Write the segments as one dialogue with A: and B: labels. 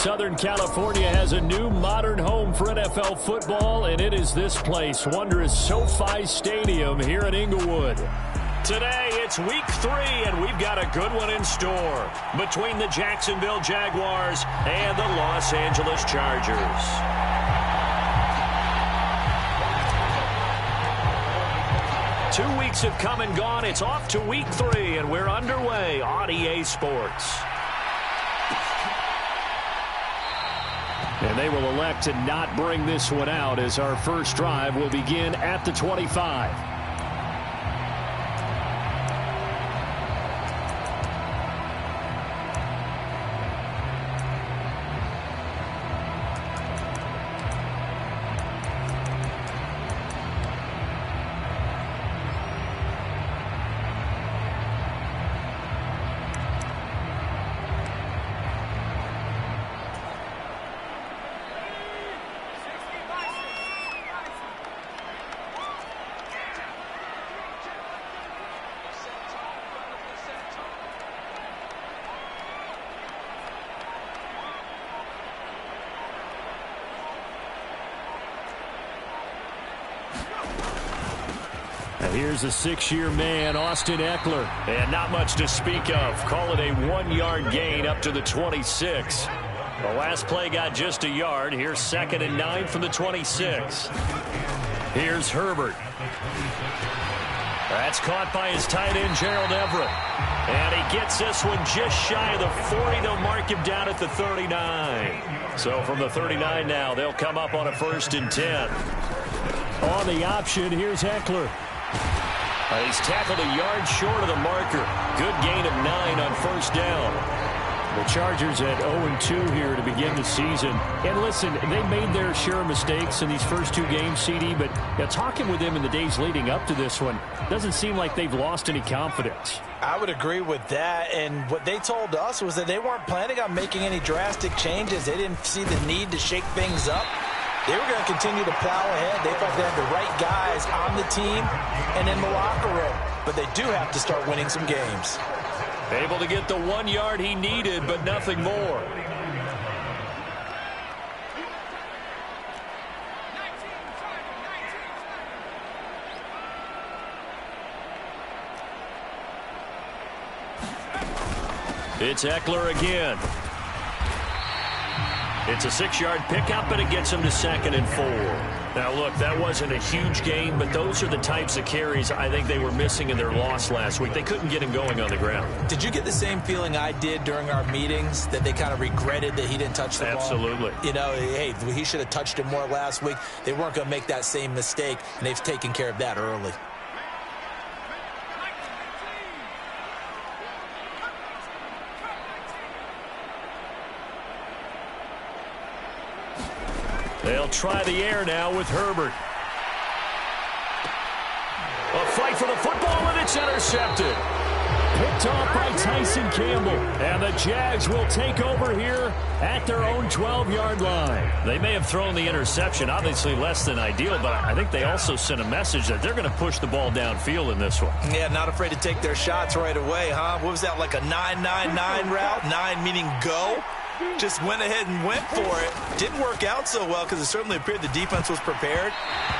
A: Southern California has a new modern home for NFL football, and it is this place, wondrous SoFi Stadium here in Inglewood. Today, it's week 3, and we've got a good one in store between the Jacksonville Jaguars and the Los Angeles Chargers. Two weeks have come and gone. It's off to week 3, and we're underway on EA Sports. And they will elect to not bring this one out as our first drive will begin at the 25. Here's a 6-year man, Austin Eckler. And not much to speak of. Call it a 1-yard gain up to the 26. The last play got just a yard. Here's 2nd and 9 from the 26. Here's Herbert. That's caught by his tight end, Gerald Everett. And he gets this one just shy of the 40. They'll mark him down at the 39. So from the 39 now, they'll come up on a 1st and 10. On the option, here's Eckler. He's tackled a yard short of the marker. Good gain of 9 on 1st down. The Chargers at 0-2 here to begin the season. And listen, they made their share of mistakes in these first 2 games, CD, but talking with them in the days leading up to this one, doesn't seem like they've lost any confidence.
B: I would agree with that, and what they told us was that they weren't planning on making any drastic changes. They didn't see the need to shake things up. They were going to continue to plow ahead. They thought they had the right guys on the team and in the locker room. But they do have to start winning some games.
A: Able to get the 1 yard he needed, but nothing more. It's Eckler again. It's a 6-yard pickup, and it gets him to 2nd and 4. Now, look, that wasn't a huge gain, but those are the types of carries I think they were missing in their loss last week. They couldn't get him going on the ground.
B: Did you get the same feeling I did during our meetings, that they kind of regretted that he didn't touch the ball?
A: Absolutely.
B: You know, hey, he should have touched it more last week. They weren't going to make that same mistake, and they've taken care of that early.
A: They'll try the air now with Herbert. A fight for the football, and it's intercepted. Picked off by Tyson Campbell. And the Jags will take over here at their own 12-yard line. They may have thrown the interception, obviously less than ideal, but I think they also sent a message that they're going to push the ball downfield in this one.
B: Yeah, not afraid to take their shots right away, huh? What was that, like a 9-9-9 route? 9 meaning go? Just went ahead and went for it. Didn't work out so well because it certainly appeared the defense was prepared.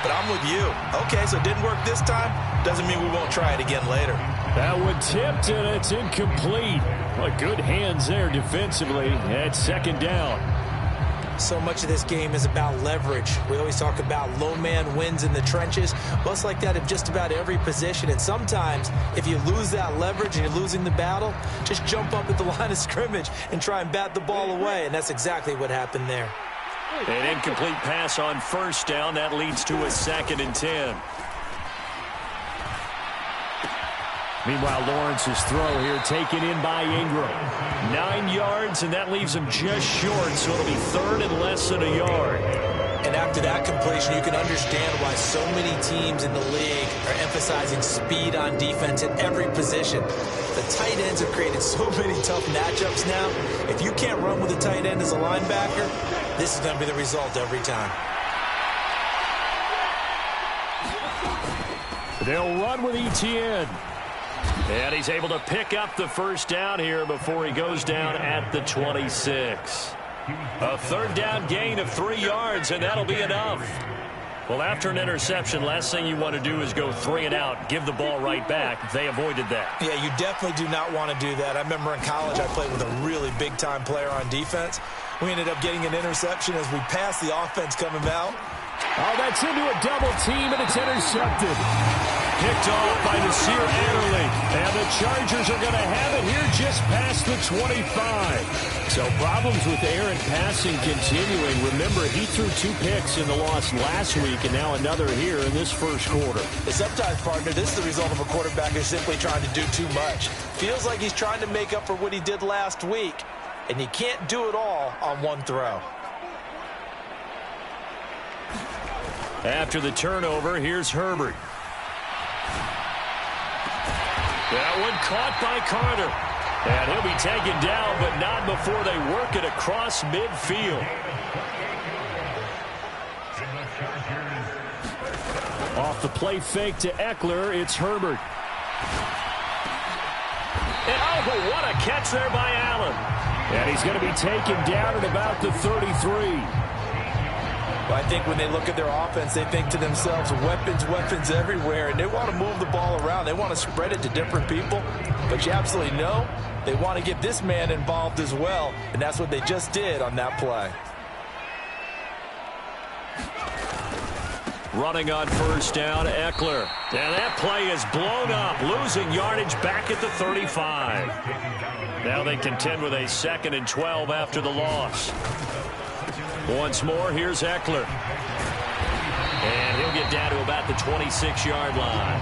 B: But I'm with you. Okay, so it didn't work this time. Doesn't mean we won't try it again later.
A: That one tipped, and it's incomplete. Well, good hands there defensively at 2nd down.
B: So much of this game is about leverage. We always talk about low man wins in the trenches. Well, it's like that in just about every position. And sometimes, if you lose that leverage and you're losing the battle, just jump up at the line of scrimmage and try and bat the ball away. And that's exactly what happened there.
A: An incomplete pass on 1st down. That leads to a 2nd and 10. Meanwhile, Lawrence's throw here taken in by Ingram. 9 yards, and that leaves him just short, so it'll be 3rd and less than a yard.
B: And after that completion, you can understand why so many teams in the league are emphasizing speed on defense at every position. The tight ends have created so many tough matchups now. If you can't run with a tight end as a linebacker, this is going to be the result every time.
A: They'll run with Etienne. And he's able to pick up the 1st down here before he goes down at the 26. A third down gain of 3 yards, and that'll be enough. Well, after an interception, last thing you want to do is go 3 and out, give the ball right back. They avoided that.
B: Yeah, you definitely do not want to do that. I remember in college I played with a really big-time player on defense. We ended up getting an interception as we passed the offense coming out.
C: Oh, that's into a double team, and it's intercepted.
A: Picked off by Nasir Adderley. And the Chargers are going to have it here just past the 25.
C: So problems with errant passing continuing. Remember, he threw 2 picks in the loss last week, and now another here in this first quarter.
B: Sometimes, partner, this is the result of a quarterback who's simply trying to do too much. Feels like he's trying to make up for what he did last week, and you can't do it all on one throw.
A: After the turnover, here's Herbert. That one caught by Carter. And he'll be taken down, but not before they work it across midfield.
C: Off the play fake to Eckler, it's Herbert.
A: And oh, what a catch there by Allen.
C: And he's going to be taken down at about the 33.
B: I think when they look at their offense, they think to themselves, weapons everywhere, and they want to move the ball around. They want to spread it to different people, but you absolutely know they want to get this man involved as well, and that's what they just did on that play.
A: Running on first down, Eckler. And that play is blown up, losing yardage back at the 35. Now they contend with a 2nd and 12 after the loss. Once more, here's Eckler. And he'll get down to about the 26-yard line.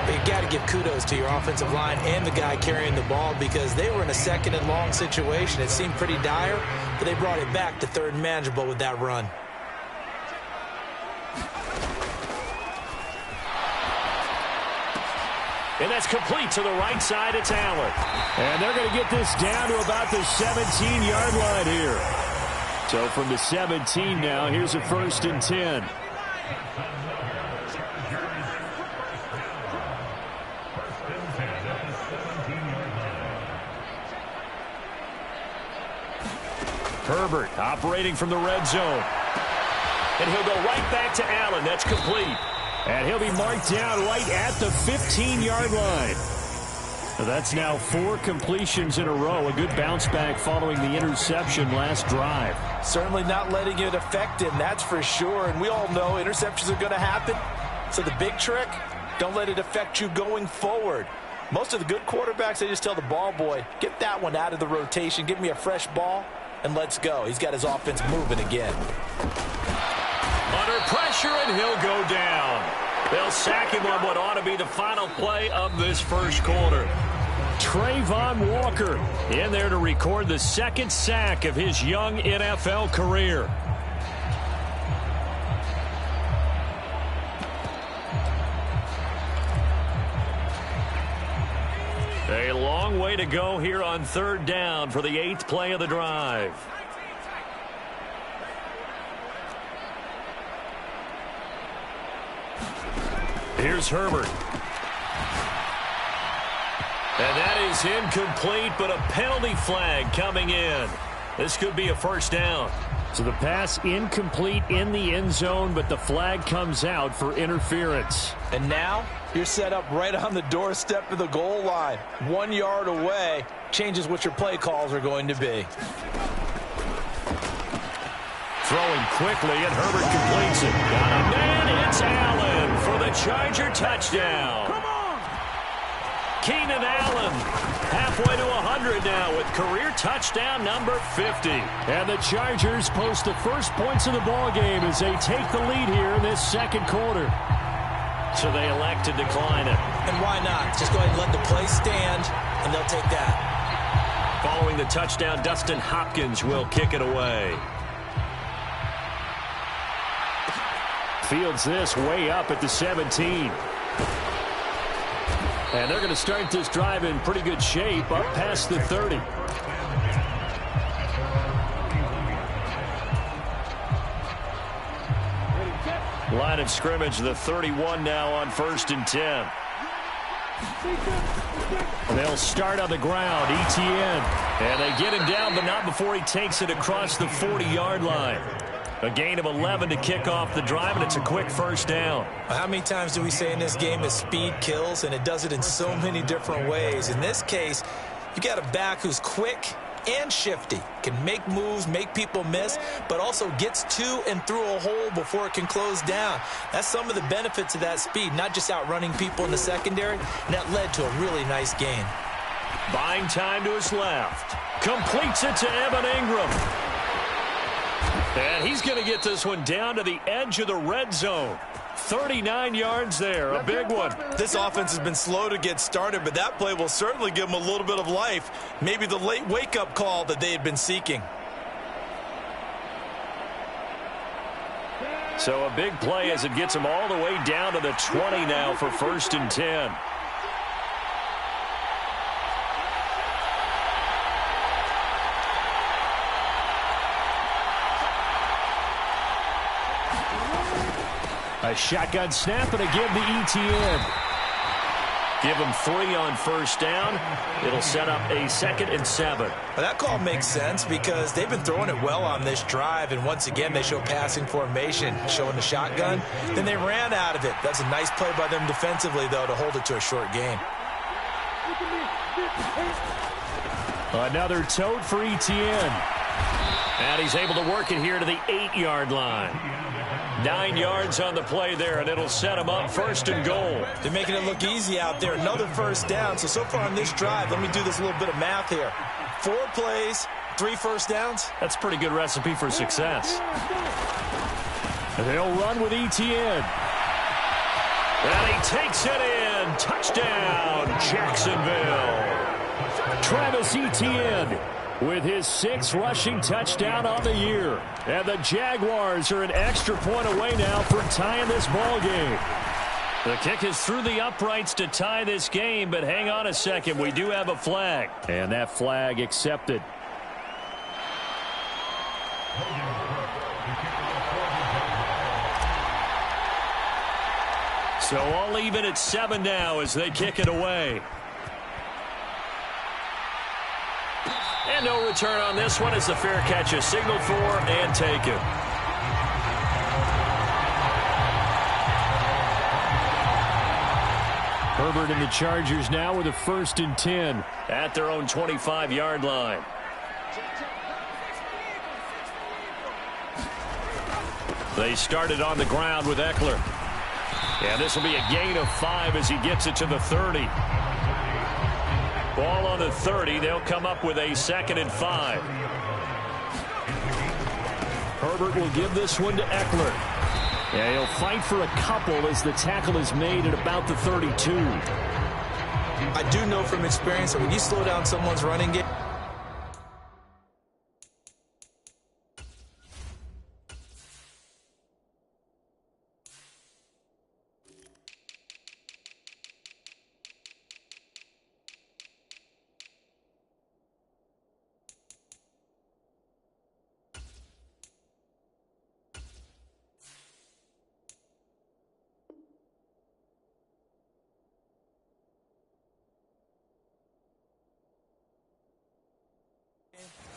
B: You got to give kudos to your offensive line and the guy carrying the ball because they were in a 2nd and long situation. It seemed pretty dire, but they brought it back to 3rd and manageable with that run.
A: And that's complete to the right side. It's Allen.
C: And they're going to get this down to about the 17-yard line here. So from the 17 now, here's a 1st and 10.
A: Herbert operating from the red zone. And he'll go right back to Allen. That's complete.
C: And he'll be marked down right at the 15-yard line. So that's now 4 completions in a row. A good bounce back following the interception last drive.
B: Certainly not letting it affect him, that's for sure. And we all know interceptions are going to happen. So the big trick, don't let it affect you going forward. Most of the good quarterbacks, they just tell the ball boy, get that one out of the rotation, give me a fresh ball, and let's go. He's got his offense moving again.
A: Under pressure, and he'll go down. They'll sack him on what ought to be the final play of this first quarter.
C: Trayvon Walker
A: in there to record the 2nd sack of his young NFL career. A long way to go here on 3rd down for the 8th play of the drive. Here's Herbert. And that is incomplete, but a penalty flag coming in. This could be a 1st down.
C: So the pass incomplete in the end zone, but the flag comes out for interference.
B: And now you're set up right on the doorstep of the goal line. 1 yard away changes what your play calls are going to be.
A: Throwing quickly, and Herbert completes it. Got a man, it's Allen for the Charger touchdown.
C: Come on!
A: Keenan Allen halfway to 100 now with career touchdown number 50.
C: And the Chargers post the first points of the ball game as they take the lead here in this 2nd quarter.
A: So they elect to decline it.
B: And why not? Just go ahead and let the play stand, and they'll take that.
A: Following the touchdown, Dustin Hopkins will kick it away.
C: Fields this way up at the 17. And they're going to start this drive in pretty good shape up past the 30.
A: Line of scrimmage, the 31 now on 1st and 10.
C: They'll start on the ground. Etienne.
A: And they get him down, but not before he takes it across the 40-yard line. A gain of 11 to kick off the drive, and it's a quick first down.
B: How many times do we say in this game that speed kills, and it does it in so many different ways? In this case, you got a back who's quick and shifty, can make moves, make people miss, but also gets to and through a hole before it can close down. That's some of the benefits of that speed, not just outrunning people in the secondary, and that led to a really nice gain.
A: Buying time to his left. Completes it to Evan Ingram. And he's going to get this one down to the edge of the red zone. 39 yards there, a big one.
B: This offense has been slow to get started, but that play will certainly give them a little bit of life. Maybe the late wake-up call that they had been seeking.
A: So a big play as it gets them all the way down to the 20 now for 1st and 10.
C: A shotgun snap and again to Etienne.
A: Give him 3 on first down. It'll set up a 2nd and 7.
B: Well, that call makes sense because they've been throwing it well on this drive, and once again they show passing formation, showing the shotgun. Then they ran out of it. That's a nice play by them defensively, though, to hold it to a short gain.
C: Another tote for Etienne.
A: And he's able to work it here to the 8-yard line. 9 yards on the play there, and it'll set him up 1st and goal.
B: They're making it look easy out there. Another first down. So far on this drive, let me do this little bit of math here. 4 plays, 3 first downs.
A: That's a pretty good recipe for success.
C: They'll run with Etienne.
A: And he takes it in. Touchdown, Jacksonville.
C: Travis Etienne with his 6th rushing touchdown on the year. And the Jaguars are an extra point away now from tying this ball game.
A: The kick is through the uprights to tie this game, but hang on a second. We do have a flag.
C: And that flag accepted.
A: So all even at 7 now as they kick it away. And no return on this one as the fair catch is signaled for and taken.
C: Herbert and the Chargers now with a 1st and 10.
A: At their own 25-yard line. They started on the ground with Eckler. And this will be a gain of 5 as he gets it to the 30. Ball on the 30. They'll come up with a 2nd and 5.
C: Herbert will give this one to Eckler. Yeah, he'll fight for a couple as the tackle is made at about the 32.
B: I do know from experience that when you slow down someone's running game,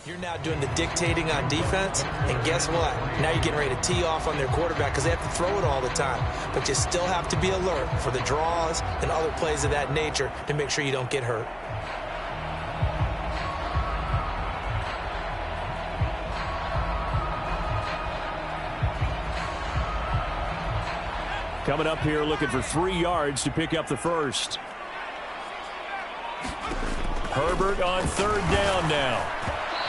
B: you're now doing the dictating on defense, and guess what? Now you're getting ready to tee off on their quarterback because they have to throw it all the time. But you still have to be alert for the draws and other plays of that nature to make sure you don't get hurt.
C: Coming up here looking for 3 yards to pick up the 1st.
A: Herbert on 3rd down now.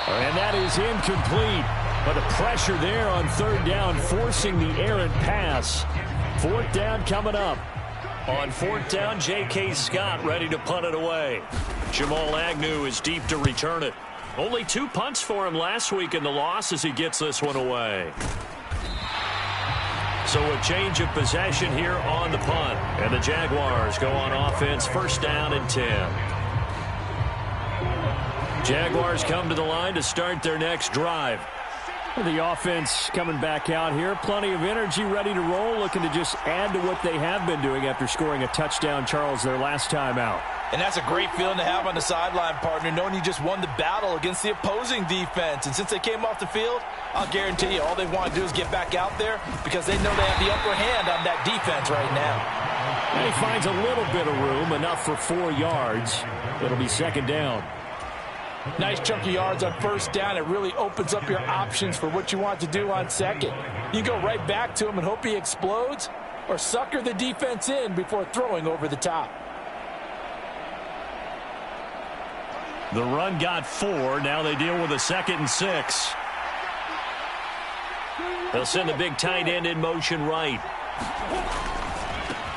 C: And that is incomplete. But the pressure there on 3rd down, forcing the errant pass. 4th down coming up.
A: On 4th down, J.K. Scott ready to punt it away. Jamal Agnew is deep to return it. Only 2 punts for him last week in the loss as he gets this one away. So a change of possession here on the punt. And the Jaguars go on offense, 1st down and 10. Jaguars come to the line to start their next drive.
C: The offense coming back out here. Plenty of energy, ready to roll, looking to just add to what they have been doing after scoring a touchdown, Charles, their last time out.
B: And that's a great feeling to have on the sideline, partner, knowing you just won the battle against the opposing defense. And since they came off the field, I'll guarantee you all they want to do is get back out there because they know they have the upper hand on that defense right now.
C: And he finds a little bit of room, enough for 4 yards. It'll be second down.
B: Nice chunk of yards on first down. It really opens up your options for what you want to do on second. You go right back to him and hope he explodes, or sucker the defense in before throwing over the top.
A: The run got 4. Now they deal with a 2nd and 6. They'll send the big tight end in motion right.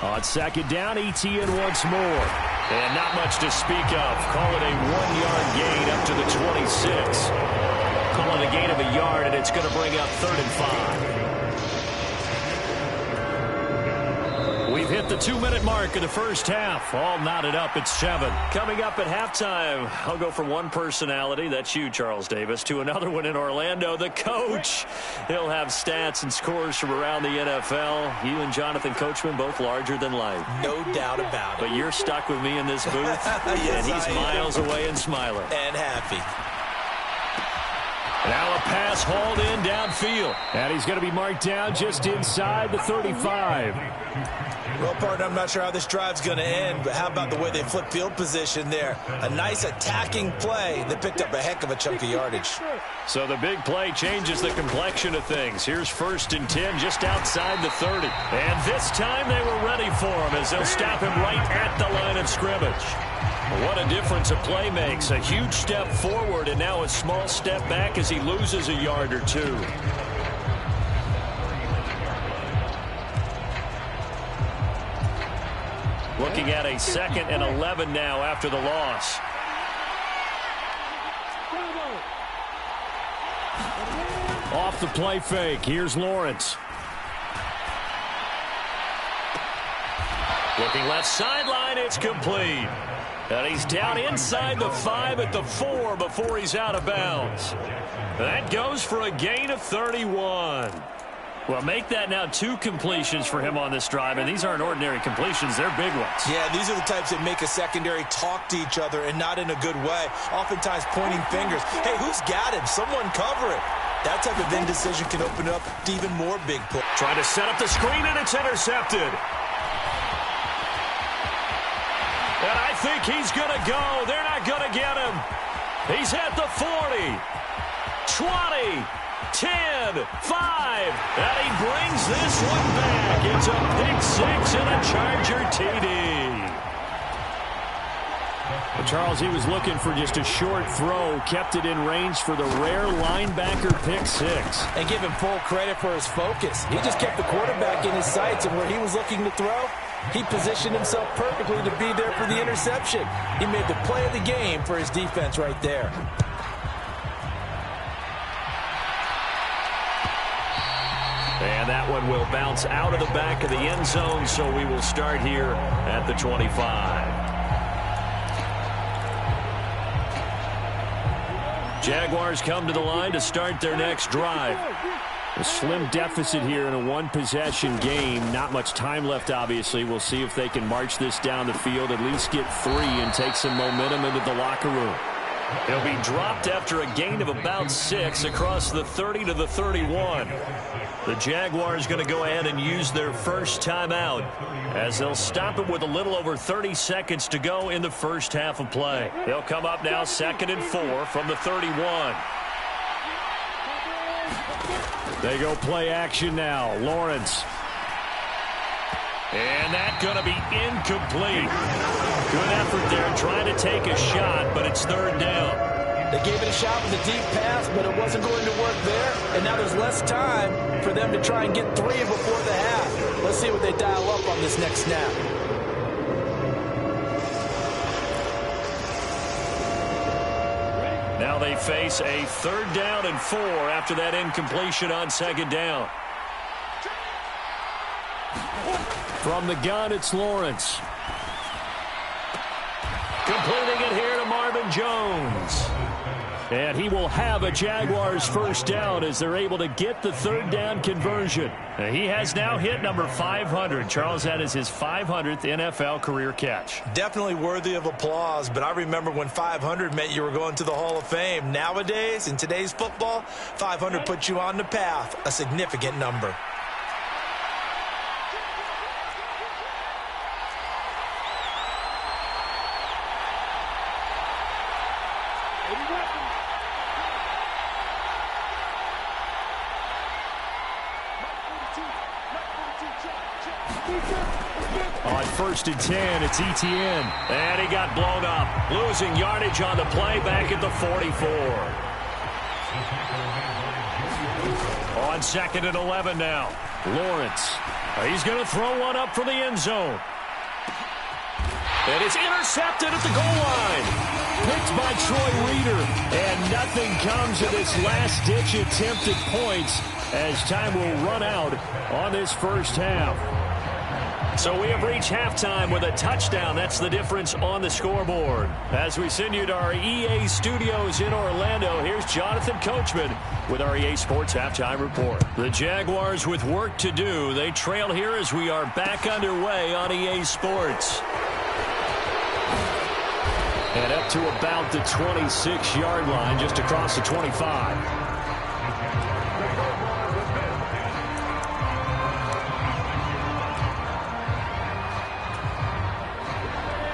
C: On second down, ETN once more.
A: And not much to speak of. Call it a 1-yard gain up to the 26. Call it a gain of a yard, and it's going to bring up 3rd and 5. We've hit the 2-minute mark of the first half. All knotted up at 7. Coming up at halftime, I'll go from one personality, that's you, Charles Davis, to another one in Orlando, the coach. He'll have stats and scores from around the NFL. You and Jonathan Coachman, both larger than life.
B: No doubt about it.
A: But you're stuck with me in this booth,
B: yes,
A: and he's miles away and smiling.
B: And happy.
A: Now a pass hauled in downfield.
C: And he's going to be marked down just inside the 35.
B: Well, partner, I'm not sure how this drive's going to end, but how about the way they flip field position there? A nice attacking play that picked up a heck of a chunk of yardage.
A: So the big play changes the complexion of things. Here's 1st and 10 just outside the 30. And this time they were ready for him as they'll stop him right at the line of scrimmage. What a difference a play makes. A huge step forward and now a small step back as he loses a yard or 2. Looking at a 2nd and 11 now after the loss.
C: Off the play fake. Here's Lawrence.
A: Looking left sideline. It's complete. And he's down inside the 5 at the 4 before he's out of bounds. That goes for a gain of 31. Well, make that now 2 completions for him on this drive, and these aren't ordinary completions. They're big ones.
B: Yeah, these are the types that make a secondary talk to each other and not in a good way, oftentimes pointing fingers. Hey, who's got him? Someone cover it. That type of indecision can open up to even more big plays.
A: Trying to set up the screen, and it's intercepted. And I think he's going to go. They're not going to get him. He's at the 40, 20, 10, 5, and he brings this one back. It's a pick 6 and a Charger TD.
C: Well, Charles, he was looking for just a short throw, kept it in range for the rare linebacker pick 6.
B: And give him full credit for his focus. He just kept the quarterback in his sights, and where he was looking to throw, he positioned himself perfectly to be there for the interception. He made the play of the game for his defense right there.
A: And that one will bounce out of the back of the end zone, so we will start here at the 25. Jaguars come to the line to start their next drive.
C: A slim deficit here in a one-possession game. Not much time left, obviously. We'll see if they can march this down the field, at least get 3 and take some momentum into the locker room.
A: He'll be dropped after a gain of about 6 across the 30 to the 31. The Jaguars going to go ahead and use their first timeout as they'll stop it with a little over 30 seconds to go in the first half of play. They'll come up now 2nd and 4 from the 31.
C: They go play action now. Lawrence.
A: And that's going to be incomplete. Good effort there trying to take a shot, but it's 3rd down.
B: They gave it a shot with a deep pass, but it wasn't going to work there. And now there's less time for them to try and get 3 before the half. Let's see what they dial up on this next snap.
A: Now they face a 3rd down and 4 after that incompletion on 2nd down.
C: From the gun, it's Lawrence.
A: Completing it here to Marvin Jones.
C: And he will have a Jaguars first down as they're able to get the third down conversion. He has now hit number 500. Charles, that is his 500th NFL career catch.
B: Definitely worthy of applause, but I remember when 500 meant you were going to the Hall of Fame. Nowadays, in today's football, 500 puts you on the path, a significant number.
C: On 1st and 10, it's Etienne.
A: And he got blown up. Losing yardage on the play back at the 44. On 2nd and 11 now. Lawrence. He's going to throw one up for the end zone. And it's intercepted at the goal line.
C: Picked by Troy Reeder. And nothing comes of this last-ditch attempt at points as time will run out on this first half.
A: So we have reached halftime with a touchdown. That's the difference on the scoreboard. As we send you to our EA studios in Orlando, here's Jonathan Coachman with our EA Sports Halftime Report. The Jaguars with work to do. They trail here as we are back underway on EA Sports. And up to about the 26-yard line, just across the 25.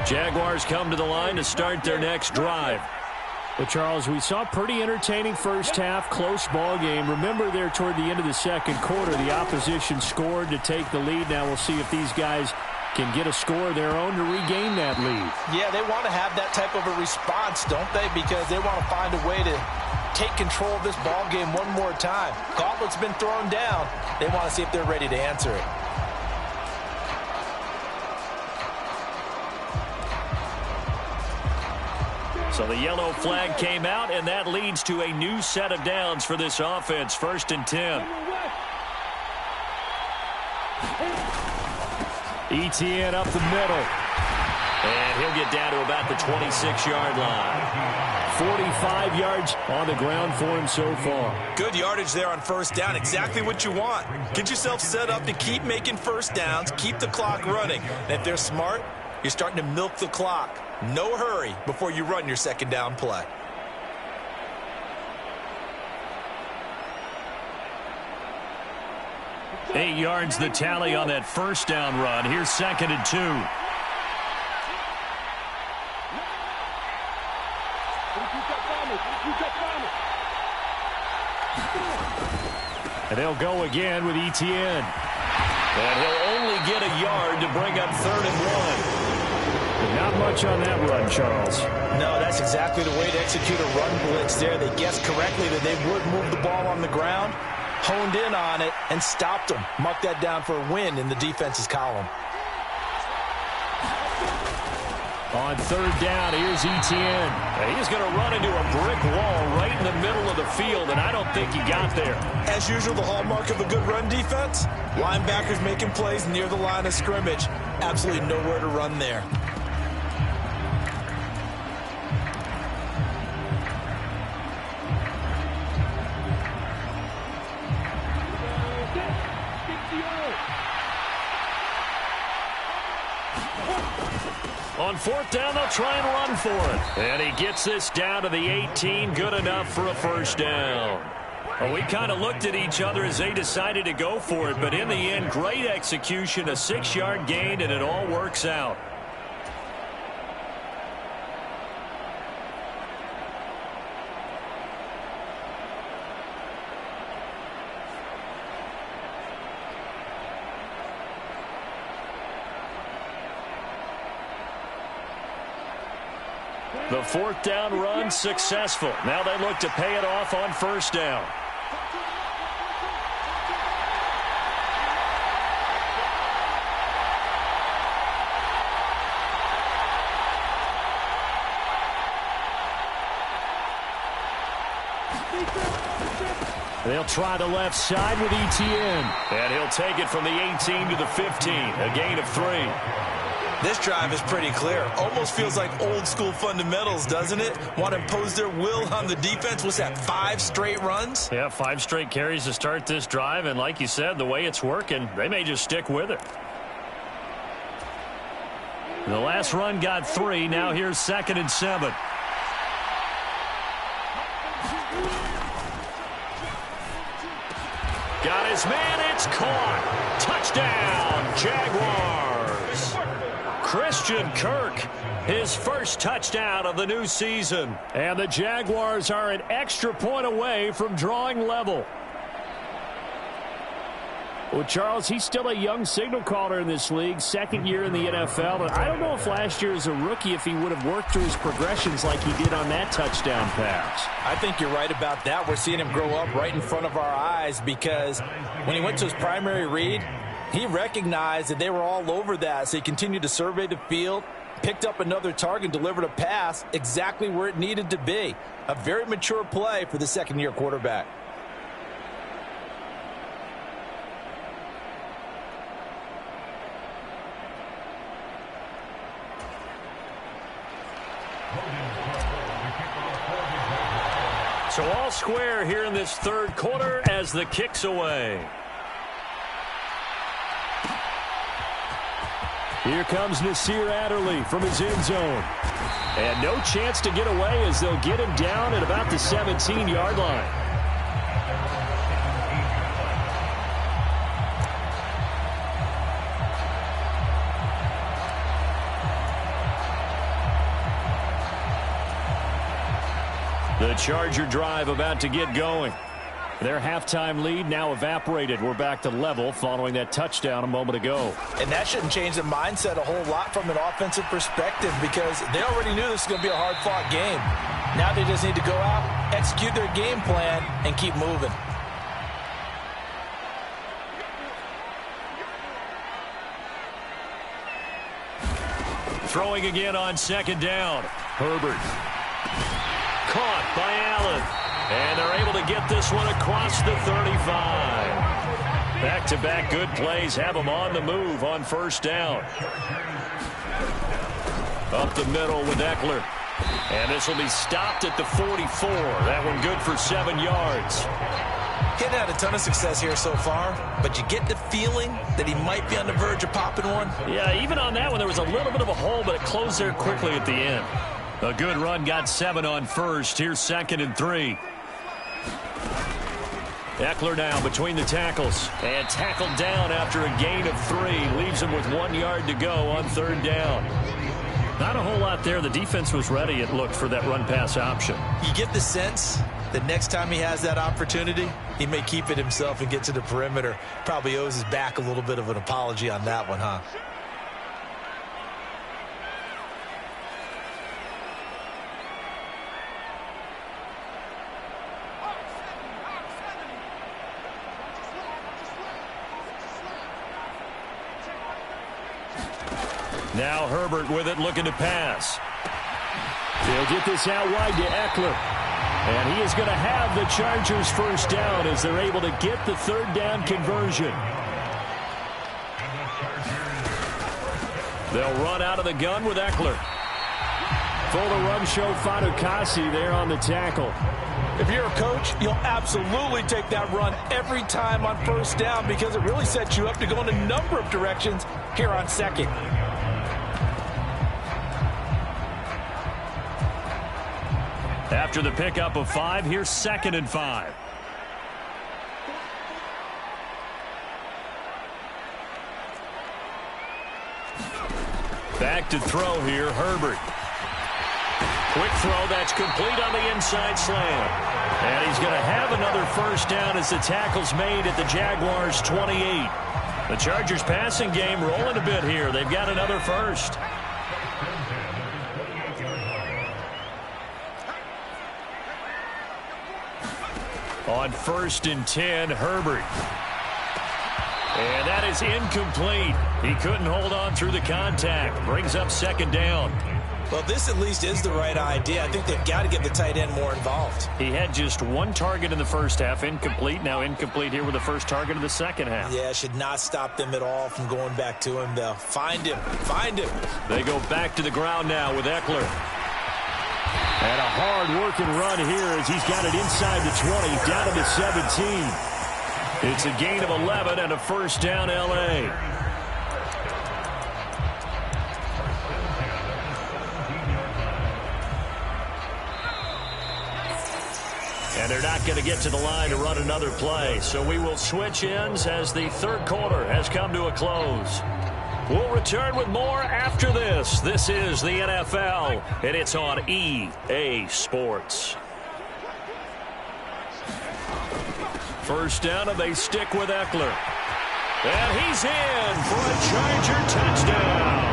A: Jaguars come to the line to start their next drive.
C: But, Charles, we saw a pretty entertaining first half, close ball game. Remember there toward the end of the second quarter, the opposition scored to take the lead. Now we'll see if these guys can get a score of their own to regain that lead.
B: Yeah, they want to have that type of a response, don't they? Because they want to find a way to take control of this ball game one more time. Gauntlet's been thrown down. They want to see if they're ready to answer it.
A: So the yellow flag came out, and that leads to a new set of downs for this offense. 1st and 10.
C: Etienne up the middle.
A: And he'll get down to about the 26-yard line.
C: 45 yards on the ground for him so far.
B: Good yardage there on first down. Exactly what you want. Get yourself set up to keep making first downs, keep the clock running. And if they're smart, you're starting to milk the clock. No hurry before you run your second down play.
A: Eight yards the tally on that first down run. Here's 2nd and 2.
C: And they'll go again with Etienne.
A: And he'll only get a yard to bring up 3rd and 1.
C: Not much on that run, Charles.
B: No, that's exactly the way to execute a run blitz there. They guessed correctly that they would move the ball on the ground, honed in on it, and stopped them. Mark that down for a win in the defense's column.
C: On 3rd down, here's Etienne.
A: And he's going to run into a brick wall right in the middle of the field, and I don't think he got there.
B: As usual, the hallmark of a good run defense, linebackers making plays near the line of scrimmage. Absolutely nowhere to run there.
A: On 4th down, they'll try and run for it. And he gets this down to the 18. Good enough for a first down. Well, we kind of looked at each other as they decided to go for it. But in the end, great execution, a 6-yard gain, and it all works out. The 4th down run successful. Now they look to pay it off on 1st down.
C: They'll try the left side with Etienne.
A: And he'll take it from the 18 to the 15. A gain of 3.
B: This drive is pretty clear. Almost feels like old school fundamentals, doesn't it? Want to impose their will on the defense. What's that, 5 straight runs?
A: Yeah, 5 straight carries to start this drive. And like you said, the way it's working, they may just stick with it. The last run got 3. Now here's 2nd and 7. Got his man. It's caught. Touchdown, Jaguars. Christian Kirk, his first touchdown of the new season.
C: And the Jaguars are an extra point away from drawing level. Well, Charles, he's still a young signal caller in this league, 2nd year in the NFL. But I don't know if last year as a rookie if he would have worked through his progressions like he did on that touchdown pass.
B: I think you're right about that. We're seeing him grow up right in front of our eyes because when he went to his primary read, he recognized that they were all over that, so he continued to survey the field, picked up another target, delivered a pass exactly where it needed to be. A very mature play for the 2nd-year quarterback.
A: So all square here in this 3rd quarter as the kick's away.
C: Here comes Nasir Adderley from his end zone. And no chance to get away as they'll get him down at about the 17-yard line.
A: The Charger drive about to get going.
C: Their halftime lead now evaporated. We're back to level following that touchdown a moment ago.
B: And that shouldn't change the mindset a whole lot from an offensive perspective because they already knew this was going to be a hard-fought game. Now they just need to go out, execute their game plan, and keep moving.
A: Throwing again on 2nd down. Herbert. Caught by Allen. And they're able to get this one across the 35. Back-to-back good plays have them on the move on 1st down. Up the middle with Eckler. And this will be stopped at the 44. That one good for 7 yards.
B: He hadn't had a ton of success here so far, but you get the feeling that he might be on the verge of popping one.
A: Yeah, even on that one, there was a little bit of a hole, but it closed there quickly at the end. A good run got 7 on 1st. Here's 2nd and 3. Eckler now between the tackles. And tackled down after a gain of 3. Leaves him with 1 yard to go on 3rd down. Not a whole lot there. The defense was ready, it looked, for that run-pass option.
B: You get the sense that next time he has that opportunity, he may keep it himself and get to the perimeter. Probably owes his back a little bit of an apology on that one, huh?
A: Now Herbert with it, looking to pass.
C: They'll get this out wide to Eckler. And he is going to have the Chargers 1st down as they're able to get the 3rd down conversion.
A: They'll run out of the gun with Eckler.
C: For the run show, Fatukasi there on the tackle.
B: If you're a coach, you'll absolutely take that run every time on 1st down because it really sets you up to go in a number of directions here on 2nd.
A: After the pickup of 5, here's 2nd and 5. Back to throw here, Herbert. Quick throw, that's complete on the inside slant. And he's going to have another 1st down as the tackle's made at the Jaguars' 28. The Chargers passing game rolling a bit here. They've got another 1st. On 1st and 10, Herbert. And that is incomplete. He couldn't hold on through the contact. Brings up 2nd down.
B: Well, this at least is the right idea. I think they've got to get the tight end more involved.
A: He had just one target in the first half, incomplete. Now incomplete here with the first target of the second half.
B: Yeah, should not stop them at all from going back to him, though. Find him. Find him.
A: They go back to the ground now with Eckler. And a hard-working run here as he's got it inside the 20, down to the 17. It's a gain of 11 and a first down, L.A. And they're not going to get to the line to run another play. So we will switch ends as the third quarter has come to a close. We'll return with more after this. This is the NFL, and it's on EA Sports. First down, and they stick with Eckler. And he's in for a Charger touchdown.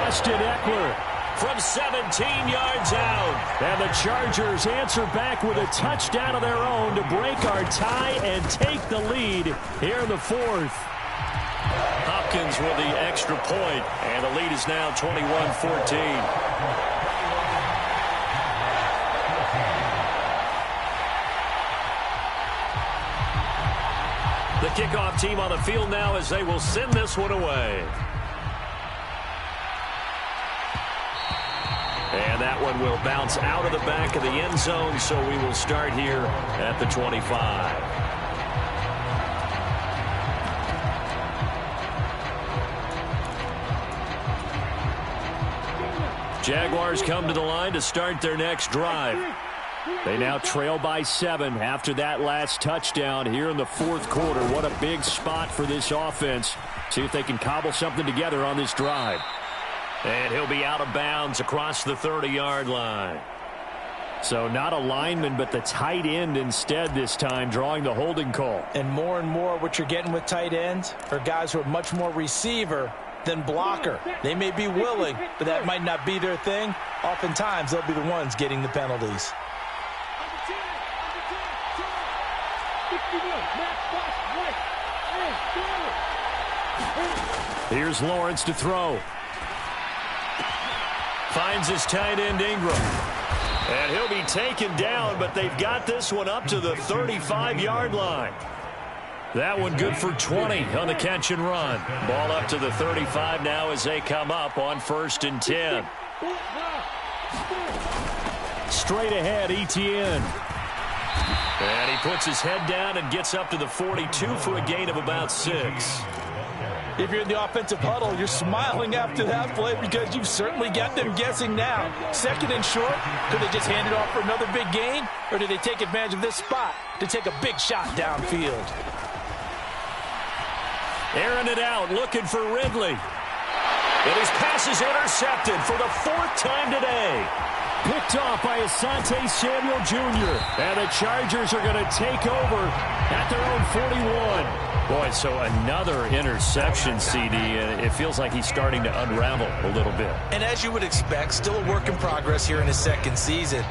A: Austin Eckler from 17 yards out. And the Chargers answer back with a touchdown of their own to break our tie and take the lead here in the fourth. Hopkins with the extra point, and the lead is now 21-14. The kickoff team on the field now as they will send this one away. And that one will bounce out of the back of the end zone, so we will start here at the 25. Jaguars come to the line to start their next drive. They now trail by 7 after that last touchdown here in the fourth quarter. What a big spot for this offense. See if they can cobble something together on this drive. And he'll be out of bounds across the 30-yard line. So not a lineman, but the tight end instead this time, drawing the holding call.
B: And more what you're getting with tight ends are guys who are much more receiver than blocker. They may be willing, but that might not be their thing. Oftentimes, they'll be the ones getting the penalties.
A: Here's Lawrence to throw. Finds his tight end Ingram. And he'll be taken down, but they've got this one up to the 35-yard line. That one good for 20 on the catch and run. Ball up to the 35 now as they come up on 1st and 10. Straight ahead, Etienne. And he puts his head down and gets up to the 42 for a gain of about 6.
B: If you're in the offensive huddle, you're smiling after that play because you've certainly got them guessing now. 2nd and short, could they just hand it off for another big gain? Or did they take advantage of this spot to take a big shot downfield?
A: Airing it out, looking for Ridley. And his pass is intercepted for the 4th time today. Picked off by Asante Samuel Jr. And the Chargers are going to take over at their own 41. Boy, so another interception, CD, and it feels like he's starting to unravel a little bit.
B: And as you would expect, still a work in progress here in his 2nd season.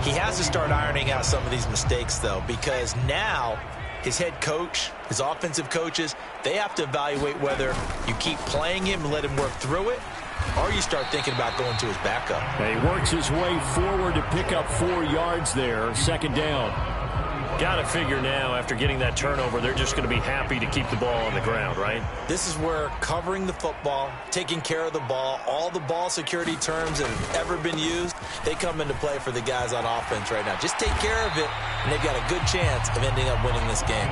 B: He has to start ironing out some of these mistakes, though, because now his head coach, his offensive coaches, they have to evaluate whether you keep playing him and let him work through it, or you start thinking about going to his backup.
C: He works his way forward to pick up 4 yards there, 2nd down.
A: Got to figure now, after getting that turnover, they're just going to be happy to keep the ball on the ground, right?
B: This is where covering the football, taking care of the ball, all the ball security terms that have ever been used, they come into play for the guys on offense right now. Just take care of it, and they've got a good chance of ending up winning this game.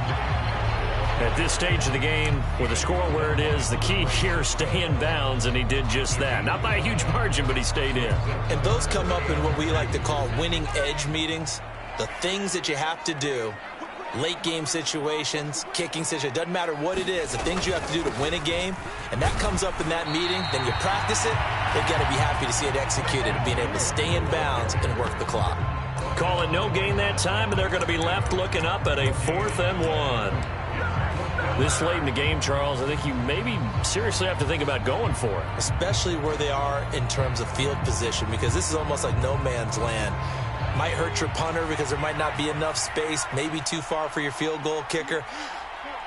A: At this stage of the game, with the score where it is, the key here is stay in bounds, and he did just that. Not by a huge margin, but he stayed in.
B: And those come up in what we like to call winning edge meetings. The things that you have to do, late game situations, kicking situations, doesn't matter what it is, the things you have to do to win a game, and that comes up in that meeting, then you practice it, they've got to be happy to see it executed, being able to stay in bounds and work the clock.
A: Call it no gain that time, and they're going to be left looking up at a 4th and 1. This late in the game, Charles, I think you maybe seriously have to think about going for it.
B: Especially where they are in terms of field position, because this is almost like no man's land. Might hurt your punter because there might not be enough space, maybe too far for your field goal kicker.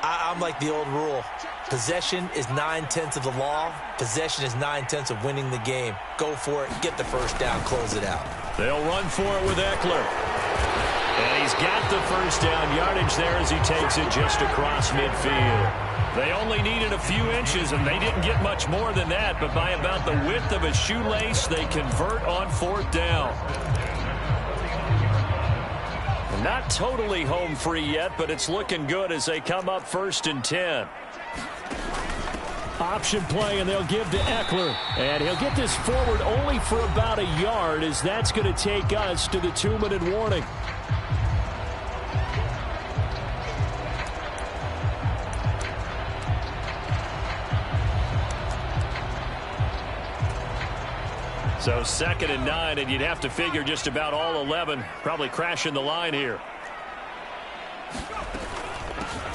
B: I'm like the old rule. Possession is 9/10 of the law. Possession is 9/10 of winning the game. Go for it. Get the first down. Close it out.
A: They'll run for it with Eckler. And he's got the first down yardage there as he takes it just across midfield. They only needed a few inches, and they didn't get much more than that. But by about the width of a shoelace, they convert on fourth down. Not totally home free yet, but it's looking good as they come up 1st and 10.
C: Option play, and they'll give to Eckler. And he'll get this forward only for about a yard, as that's going to take us to the 2-minute warning.
A: So 2nd and 9, and you'd have to figure just about all 11 probably crashing the line here.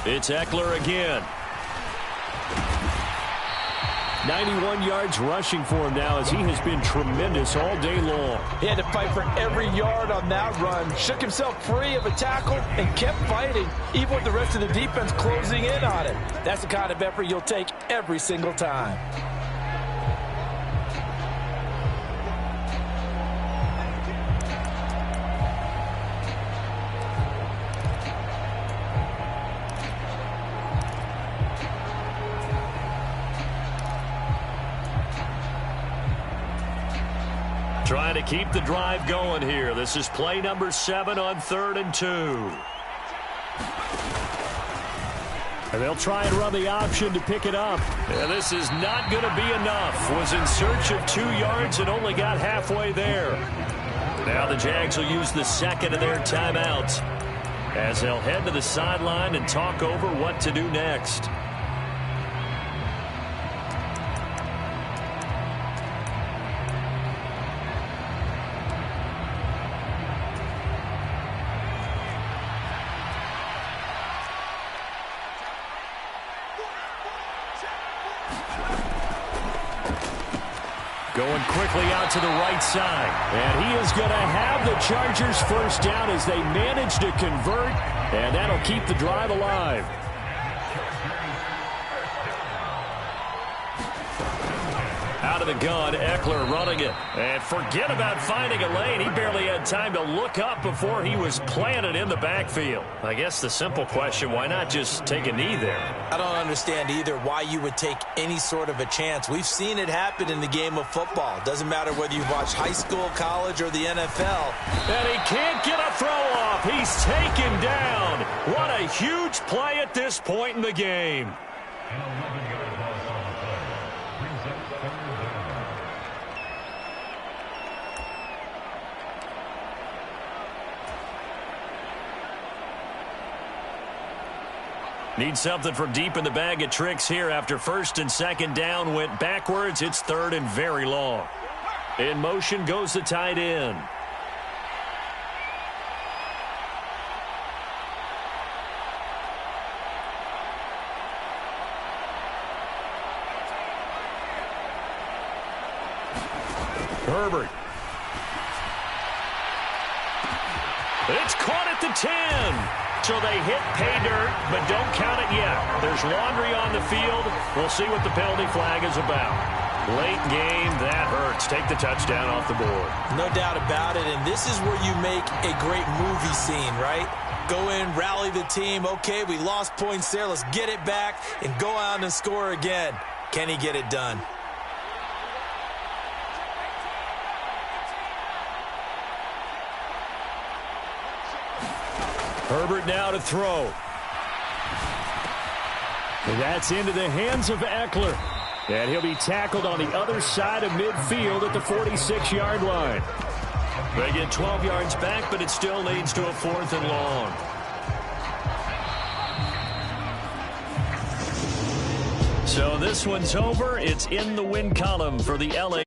A: It's Eckler again.
C: 91 yards rushing for him now, as he has been tremendous all day long.
B: He had to fight for every yard on that run. Shook himself free of a tackle and kept fighting, even with the rest of the defense closing in on him. That's the kind of effort you'll take every single time.
A: Trying to keep the drive going here. This is play number 7 on 3rd and 2.
C: And they'll try and run the option to pick it up.
A: Yeah, this is not going to be enough. Was in search of 2 yards and only got halfway there. Now the Jags will use the second of their timeouts as they'll head to the sideline and talk over what to do next. Going quickly out to the right side.
C: And he is going to have the Chargers first down as they manage to convert. And that'll keep the drive alive.
A: Out of the gun, Eckler running it. And forget about finding a lane. He barely had time to look up before he was planted in the backfield. I guess the simple question, why not just take a knee there?
B: I don't understand either why you would take any sort of a chance. We've seen it happen in the game of football. Doesn't matter whether you've watched high school, college, or the NFL.
A: And he can't get a throw off. He's taken down. What a huge play at this point in the game. Need something from deep in the bag of tricks here after 1st and 2nd down went backwards. It's 3rd and very long. In motion goes the tight end. Herbert. It's caught at the 10. So they hit pay dirt, but don't count it yet. There's laundry on the field. We'll see what the penalty flag is about. Late game, that hurts. Take the touchdown off the board.
B: No doubt about it, and this is where you make a great movie scene, right? Go in, rally the team. Okay, we lost points there. Let's get it back and go out and score again. Can he get it done?
A: Herbert now to throw.
C: And that's into the hands of Eckler. And he'll be tackled on the other side of midfield at the 46-yard line.
A: They get 12 yards back, but it still leads to a 4th and long. So this one's over. It's in the win column for the LA.